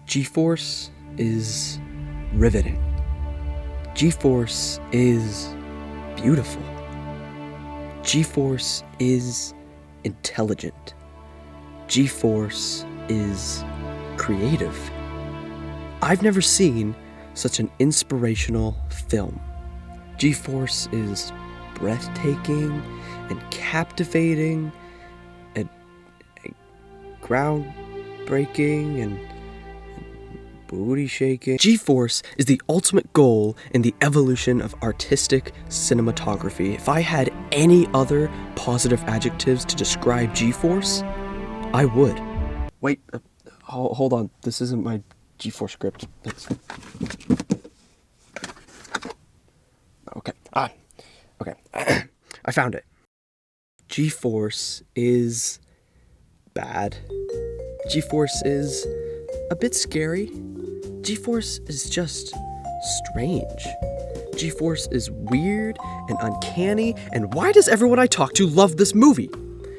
G-Force is riveting. G-Force is beautiful. G-Force is intelligent. G-Force is creative. I've never seen such an inspirational film. G-Force is breathtaking and captivating and groundbreaking and booty shaking. G-Force is the ultimate goal in the evolution of artistic cinematography. If I had any other positive adjectives to describe G-Force, I would. Wait, hold on. This isn't my G-Force script. Okay. Okay. I found it. G-Force is bad. G-Force is a bit scary. G-Force is just strange. G-Force is weird and uncanny, and why does everyone I talk to love this movie?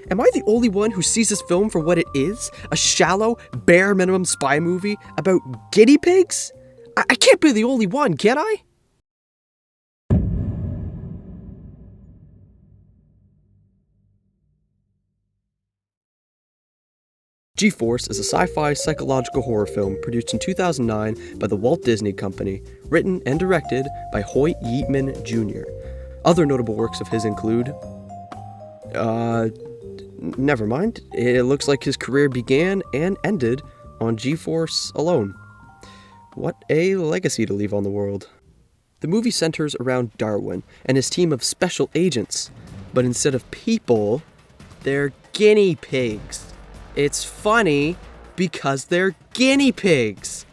Am I the only one who sees this film for what it is? A shallow, bare minimum spy movie about guinea pigs? I can't be the only one, can I? G-Force is a sci-fi psychological horror film produced in 2009 by the Walt Disney Company, written and directed by Hoyt Yeatman Jr. Other notable works of his include... never mind. It looks like his career began and ended on G-Force alone. What a legacy to leave on the world. The movie centers around Darwin and his team of special agents, but instead of people, they're guinea pigs. It's funny because they're guinea pigs.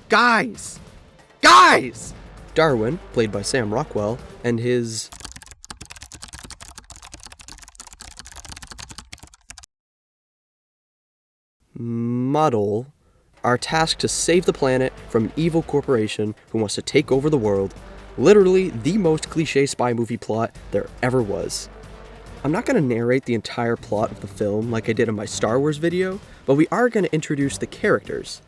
Guys! Darwin, played by Sam Rockwell, and his model are tasked to save the planet from an evil corporation who wants to take over the world. Literally the most cliche spy movie plot there ever was. I'm not going to narrate the entire plot of the film like I did in my Star Wars video, but we are going to introduce the characters.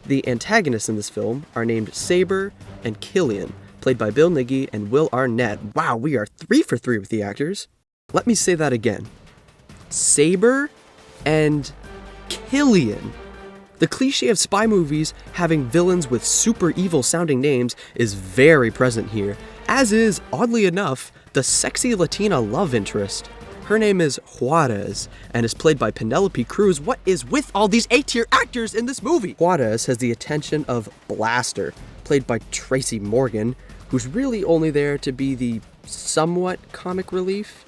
The antagonists in this film are named Saber and Killian, played by Bill Nighy and Will Arnett. Wow, we are 3 for 3 with the actors. Let me say that again. Saber and Killian. The cliche of spy movies having villains with super evil sounding names is very present here, as is, oddly enough, the sexy Latina love interest. Her name is Juarez, and is played by Penelope Cruz. What is with all these A-tier actors in this movie? Juarez has the attention of Blaster, played by Tracy Morgan, who's really only there to be the somewhat comic relief.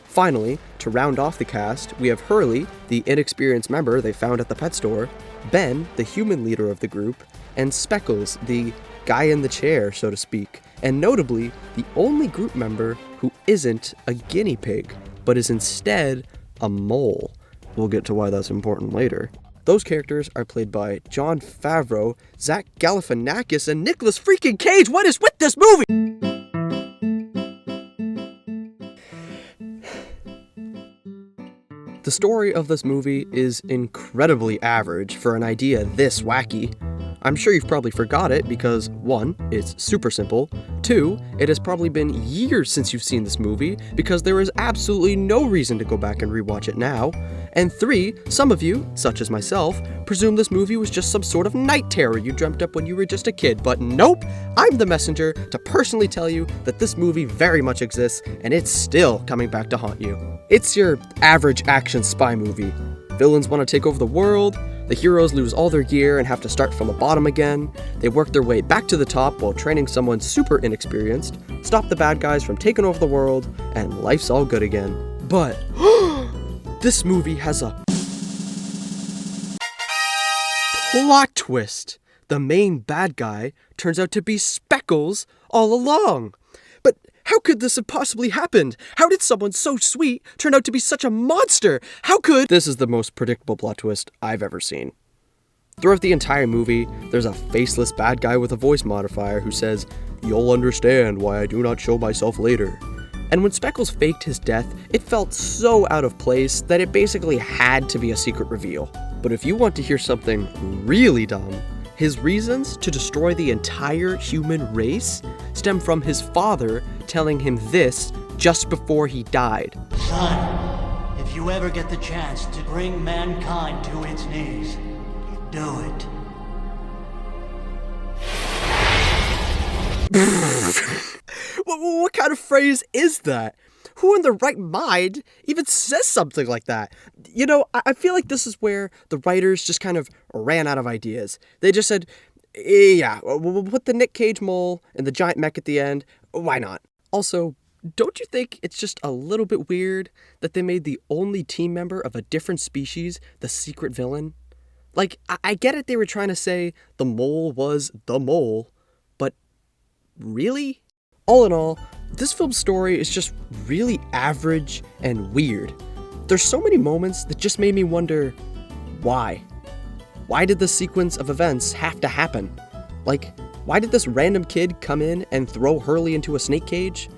Finally, to round off the cast, we have Hurley, the inexperienced member they found at the pet store, Ben, the human leader of the group, and Speckles, the guy in the chair, so to speak, and notably, the only group member who isn't a guinea pig, but is instead a mole. We'll get to why that's important later. Those characters are played by Jon Favreau, Zach Galifianakis, and Nicolas freaking Cage. What is with this movie? The story of this movie is incredibly average for an idea this wacky. I'm sure you've probably forgot it because 1, it's super simple, 2, it has probably been years since you've seen this movie because there is absolutely no reason to go back and rewatch it now, and 3, some of you, such as myself, presume this movie was just some sort of night terror you dreamt up when you were just a kid, but nope, I'm the messenger to personally tell you that this movie very much exists and it's still coming back to haunt you. It's your average action spy movie. Villains want to take over the world, the heroes lose all their gear and have to start from the bottom again, they work their way back to the top while training someone super inexperienced, stop the bad guys from taking over the world, and life's all good again. But, this movie has a plot twist. The main bad guy turns out to be Speckles all along. But how could this have possibly happened? How did someone so sweet turn out to be such a monster? How could... This is the most predictable plot twist I've ever seen. Throughout the entire movie, there's a faceless bad guy with a voice modifier who says, "You'll understand why I do not show myself later." And when Speckles faked his death, it felt so out of place that it basically had to be a secret reveal. But if you want to hear something really dumb, His reasons to destroy the entire human race stem from his father telling him this just before he died. Son, if you ever get the chance to bring mankind to its knees, do it. What kind of phrase is that? Who in their right mind even says something like that? You know, I feel like this is where the writers just kind of ran out of ideas. They just said, yeah, we'll put the Nick Cage mole and the giant mech at the end. Why not? Also, don't you think it's just a little bit weird that they made the only team member of a different species the secret villain? Like, I get it, they were trying to say the mole was the mole, but really? All in all, this film's story is just really average and weird. There's so many moments that just made me wonder, why? Why did this sequence of events have to happen? Like, why did this random kid come in and throw Hurley into a snake cage?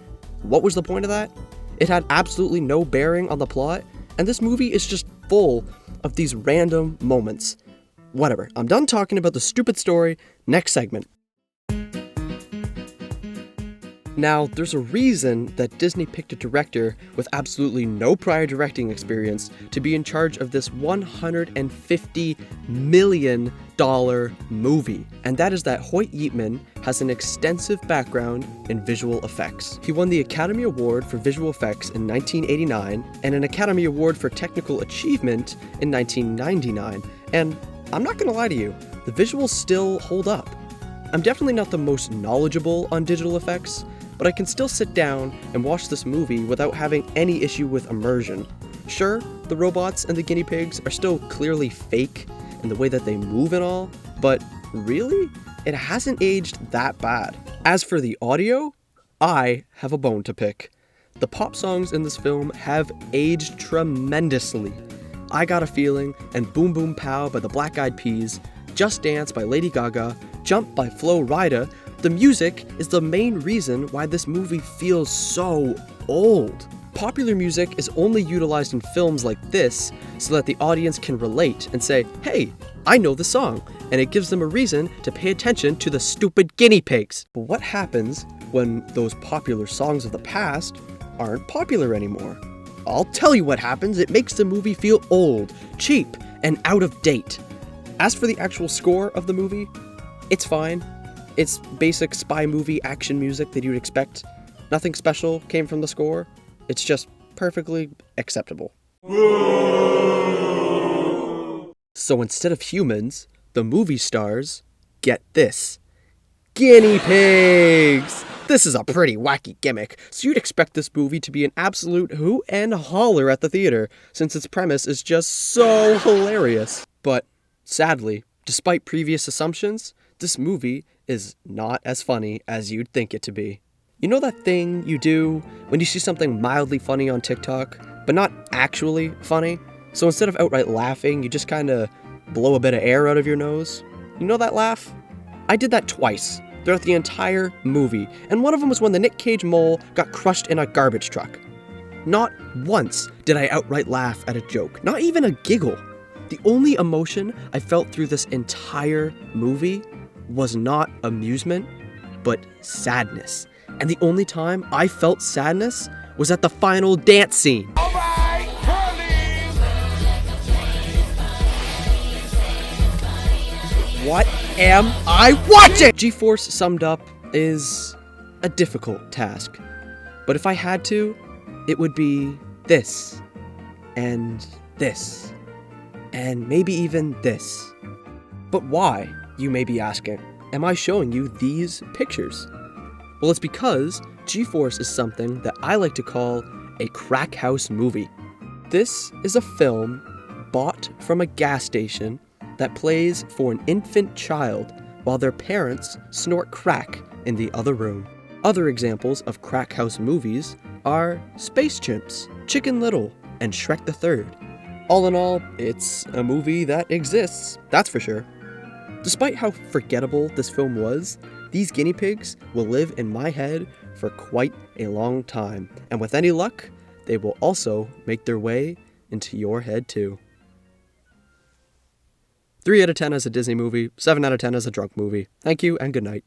What was the point of that? It had absolutely no bearing on the plot, and this movie is just full of these random moments. Whatever, I'm done talking about the stupid story. Next segment. Now, there's a reason that Disney picked a director with absolutely no prior directing experience to be in charge of this $150 million movie. And that is that Hoyt Yeatman has an extensive background in visual effects. He won the Academy Award for Visual Effects in 1989 and an Academy Award for Technical Achievement in 1999. And I'm not gonna lie to you, the visuals still hold up. I'm definitely not the most knowledgeable on digital effects, but I can still sit down and watch this movie without having any issue with immersion. Sure, the robots and the guinea pigs are still clearly fake in the way that they move and all, but really, it hasn't aged that bad. As for the audio, I have a bone to pick. The pop songs in this film have aged tremendously. I Got a Feeling and Boom Boom Pow by the Black Eyed Peas, Just Dance by Lady Gaga, Jump by Flo Rida. The music is the main reason why this movie feels so old. Popular music is only utilized in films like this so that the audience can relate and say, hey, I know the song, and it gives them a reason to pay attention to the stupid guinea pigs. But what happens when those popular songs of the past aren't popular anymore? I'll tell you what happens. It makes the movie feel old, cheap, and out of date. As for the actual score of the movie, it's fine. It's basic spy movie action music that you'd expect. Nothing special came from the score. It's just perfectly acceptable. So instead of humans, the movie stars get this. Guinea pigs! This is a pretty wacky gimmick, so you'd expect this movie to be an absolute hoot and holler at the theater, since its premise is just so hilarious. But sadly, despite previous assumptions, this movie is not as funny as you'd think it to be. You know that thing you do when you see something mildly funny on TikTok, but not actually funny? So instead of outright laughing, you just kinda blow a bit of air out of your nose? You know that laugh? I did that twice throughout the entire movie, and one of them was when the Nick Cage mole got crushed in a garbage truck. Not once did I outright laugh at a joke, not even a giggle. The only emotion I felt through this entire movie was not amusement, but sadness. And the only time I felt sadness was at the final dance scene. All right, What am I watching? G-Force summed up is a difficult task. But if I had to, it would be this, and this, and maybe even this. But why, you may be asking, am I showing you these pictures? Well, it's because G-Force is something that I like to call a crack house movie. This is a film bought from a gas station that plays for an infant child while their parents snort crack in the other room. Other examples of crack house movies are Space Chimps, Chicken Little, and Shrek the Third. All in all, it's a movie that exists, that's for sure. Despite how forgettable this film was, these guinea pigs will live in my head for quite a long time, and with any luck, they will also make their way into your head too. 3 out of 10 as a Disney movie, 7 out of 10 as a drunk movie. Thank you and good night.